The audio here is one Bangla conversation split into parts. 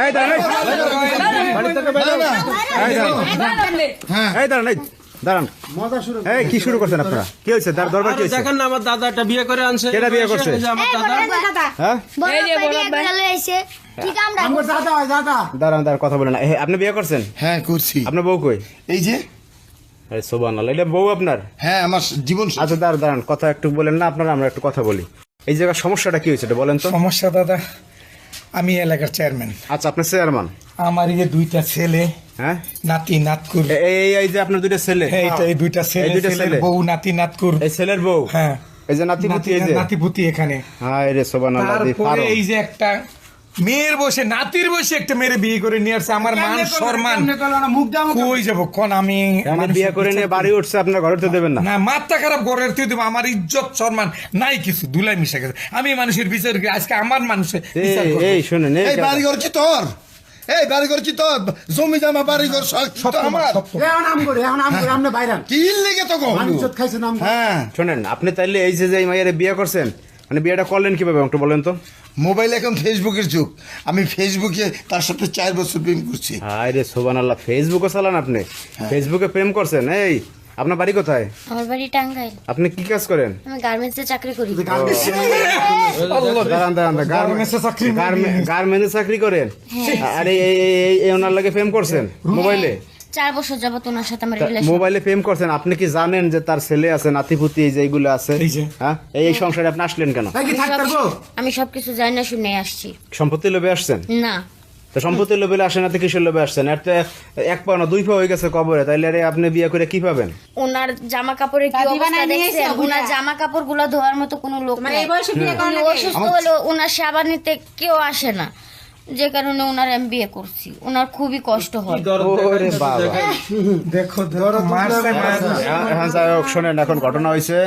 এই দাঁড়ান, বাড়ি থেকে বের হন। এই দাঁড়ান, দাঁড়ান। এই কি শুরু করছেন আপনারা? কি হয়েছে? দরবার কি হয়েছে? দেখেন না, আমার দাদা একটা বিয়ে করে আনছে। কেটা বিয়ে করছে? এই যে আমার দাদা। হ্যাঁ, দাঁড়ান, কথা বলেন না। আপনি বিয়ে করছেন? হ্যাঁ করছি। আপনার বউ কই? এই যে সুবহানাল্লাহ, এটা বউ আপনার? হ্যাঁ আমার জীবন। আচ্ছা দাঁড়ান, কথা একটু বলেন না আপনারা, আমরা একটু কথা বলি। এই জায়গার সমস্যাটা কি হয়েছে এটা বলেন তো। সমস্যা দাদা, আমি এলাকার চেয়ারম্যান। আচ্ছা, আপনি চেয়ারম্যান। আমার এই যে দুইটা ছেলে, হ্যাঁ, নাতি নাতকুর। এই যে আপনার দুইটা ছেলে, এই দুইটা ছেলে, এই দুইটা ছেলের ছেলে। বউ, নাতি নাতকুর। এই ছেলের বউ, হ্যাঁ, এই যে নাতিপুতি, এই যে নাতিপুতি এখানে। হ্যাঁ রে সুবহানাল্লাহ। তারপরে এই যে একটা মেয়ের বসে, নাতির বসে একটা মেয়ের বিয়ে করে নিয়ে আসছে। আমার মান সম্মান কই যাবো কোন? আমি বিয়ে করে নিয়ে বাড়ি উঠছে, আপনার ঘরে তো দেবেন না? না, মাথা খারাপ গড়ের তুই দেবো। আমার ইজ্জত সম্মান নাই কিছু, ধুলাই মিশে গেছে। আমি মানুষের বিচার করি, আজকে আমার মানুষের বিচার করবো। এই শুনেন, এই বাড়িঘর কি তোর? এই বাড়িঘর কি তোর? জমি জমা বাড়িঘর সব আমার। কি লেগে তো হ্যাঁ শোনেন, আপনি তাইলে এই যে এই মাইয়ারে বিয়ে করছেন, মানে বিয়েটা করলেন কিভাবে একটু বলেন তো। মোবাইল এখন ফেসবুকের যুগ। আমি ফেসবুকে তার সাথে 4 বছর প্রেম করছি। হায় রে সুবহানাল্লাহ, ফেসবুকে চালান আপনি? ফেসবুকে প্রেম করছেন? এই আপনার বাড়ি কোথায়? আমার বাড়ি টাঙ্গাইল। আপনি কি কাজ করেন? আমি গার্মেন্টসে চাকরি করি। দাঁড়ান, গার্মেন্টসে চাকরি করেন? আর এই ওনার লাগে প্রেম করছেন মোবাইলে? 4 বছর যাবত ওনার সাথে আমার রিলেশন। মোবাইলে প্রেম করছেন? আপনি কি জানেন যে তার ছেলে আছে, নাতিপুতি এই যে এইগুলো আছে? হ্যাঁ, এই সংসারে আপনি আসলেন কেন? আমি সবকিছু জানি না, শুনে আসছি। সম্পত্তি লোভে আসছেন? না, তো সম্পত্তি লোভে আসেন না তো কিসের লোভে আসছেন? এর তো 1 পা না 2 পা হয়ে গেছে কবরে, তাইলে আরে আপনি বিয়ে করে কি পাবেন? ওনার জামা কাপড়ের কি অবস্থা দেখছেন? ওনার জামা কাপড় গুলো ধোয়ার মতো কোনো লোক নাই। উনি অসুস্থ হলে ওনার সেবা নিতে কেউ আসে না, যে কারণে ওনার আমি বিয়ে করছি। ওনার খুবই কষ্ট হয়। ওরে বাবা, দেখো এখন যাই হোক, শোনেন, এখন ঘটনা হয়েছে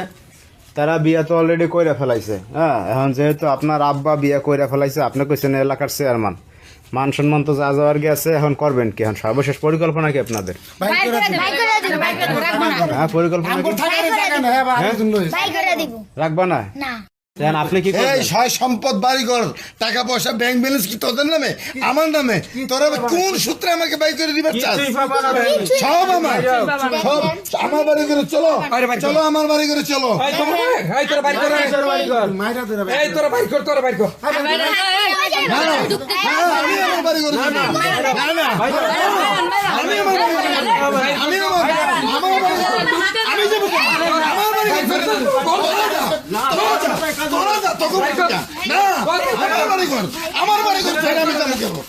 তারা বিয়ে তো অলরেডি কইরা ফেলাইছে। হ্যাঁ, এখন যেহেতু আপনার আব্বা বিয়ে কইরা ফেলাইছে, আপনি কইছেন এলাকার চেয়ারম্যান, মান সম্মান তো যা যাওয়ার গেছে, এখন করবেন কি? এখন সর্বশেষ পরিকল্পনা কি আপনাদের? হ্যাঁ, পরিকল্পনা কি? রাখবা না? আপনি কি এই সয় সম্পদ বাড়িঘর টাকা পয়সা ব্যাংক ব্যালেন্স কি তোদের নামে, আমার নামে? তোরা কোন সূত্রে আমাকে বাই করে দিবার চাস? সব আমার, সব আমার বাড়ি করে চলো, চলো আমার বাড়ি করে চলো। তোরা বাড়ি কর, এই তোরা বাড়ি কর, তোরা বাড়ি কর। না না, আমি আমার বাড়ি করে চলো। না না, আমি আমার বাড়ি করে আমি যাবো আমার বাড়ি করে তোরা যা তখন না, আমার বাড়ি কর, আমি যাবো।